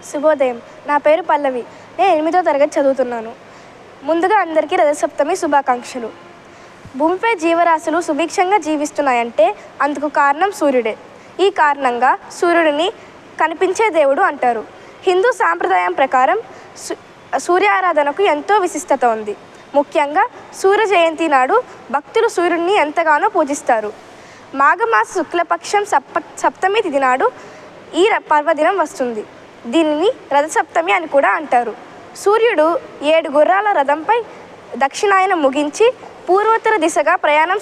శుభోదయం. నా పేరు పల్లవి. నేను 8వ తరగతి చదువుతున్నాను. ముందుగా అందరికీ రథసప్తమి శుభాకాంక్షలు. భూమిపై జీవరాశులు సుభిక్షంగా జీవిస్తున్నాయంటే అందుకు కారణం సూర్యుడే. ఈ కారణంగా సూర్యుడిని కనిపించే దేవుడు అంటారు. హిందూ సాంప్రదాయం ప్రకారం సూర్యారాధనకు ఎంతో విశిష్టత ఉంది. ముఖ్యంగా సూర్య జయంతి నాడు భక్తులు సూర్యుడిని ఎంతగానో పూజిస్తారు. మాఘమాస శుక్లపక్షం సప్తమి తిథి నాడు ఈ పర్వదినం వస్తుంది. దీనిని రథసప్తమి అని కూడా అంటారు. సూర్యుడు 7 గుర్రాల రథంపై దక్షిణాయనం ముగించి పూర్వోత్తర దిశగా ప్రయాణం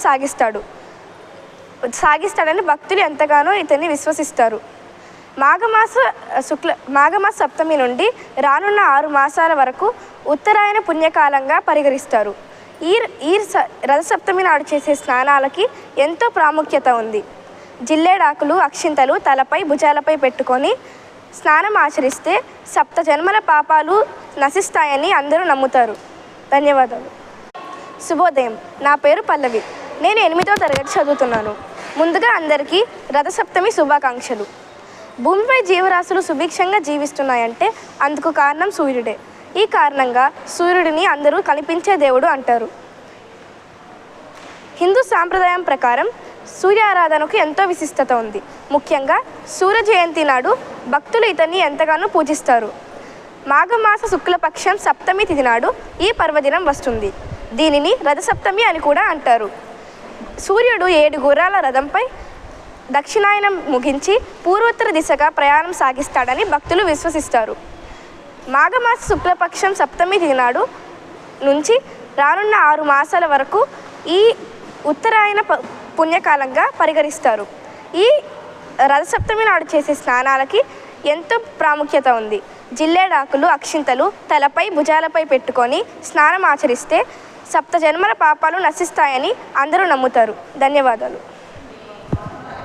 సాగిస్తాడని భక్తులు ఎంతగానో ఇతన్ని విశ్వసిస్తారు. మాఘమాస సప్తమి నుండి రానున్న 6 మాసాల వరకు ఉత్తరాయణ పుణ్యకాలంగా పరిగణిస్తారు. ఈ రథసప్తమి నాడు చేసే స్నానాలకి ఎంతో ప్రాముఖ్యత ఉంది. జిల్లేడాకులు, అక్షింతలు తలపై భుజాలపై పెట్టుకొని స్నానం ఆచరిస్తే 7 జన్మల పాపాలు నశిస్తాయని అందరూ నమ్ముతారు. ధన్యవాదాలు. శుభోదయం. నా పేరు పల్లవి. నేను 8వ తరగతి చదువుతున్నాను. ముందుగా అందరికీ రథసప్తమి శుభాకాంక్షలు. భూమిపై జీవరాశులు సుభిక్షంగా జీవిస్తున్నాయంటే అందుకు కారణం సూర్యుడే. ఈ కారణంగా సూర్యుడిని అందరూ కనిపించే దేవుడు అంటారు. హిందూ సాంప్రదాయం ప్రకారం సూర్యారాధనకు ఎంతో విశిష్టత ఉంది. ముఖ్యంగా సూర్య జయంతి నాడు భక్తులు ఇతన్ని ఎంతగానో పూజిస్తారు. మాఘమాస శుక్లపక్షం సప్తమి తిథి నాడు ఈ పర్వదినం వస్తుంది. దీనిని రథసప్తమి అని కూడా అంటారు. సూర్యుడు 7 గుర్రాల రథంపై దక్షిణాయనం ముగించి పూర్వోత్తర దిశగా ప్రయాణం సాగిస్తాడని భక్తులు విశ్వసిస్తారు. మాఘమాస శుక్లపక్షం సప్తమి తిథి నాడు నుంచి రానున్న 6 మాసాల వరకు ఈ ఉత్తరాయణ పుణ్యకాలంగా పరిగణిస్తారు. ఈ రథసప్తమి నాడు చేసే స్నానాలకి ఎంతో ప్రాముఖ్యత ఉంది. జిల్లేడాకులు, అక్షింతలు తలపై భుజాలపై పెట్టుకొని స్నానం ఆచరిస్తే 7 జన్మల పాపాలు నశిస్తాయని అందరూ నమ్ముతారు. ధన్యవాదాలు.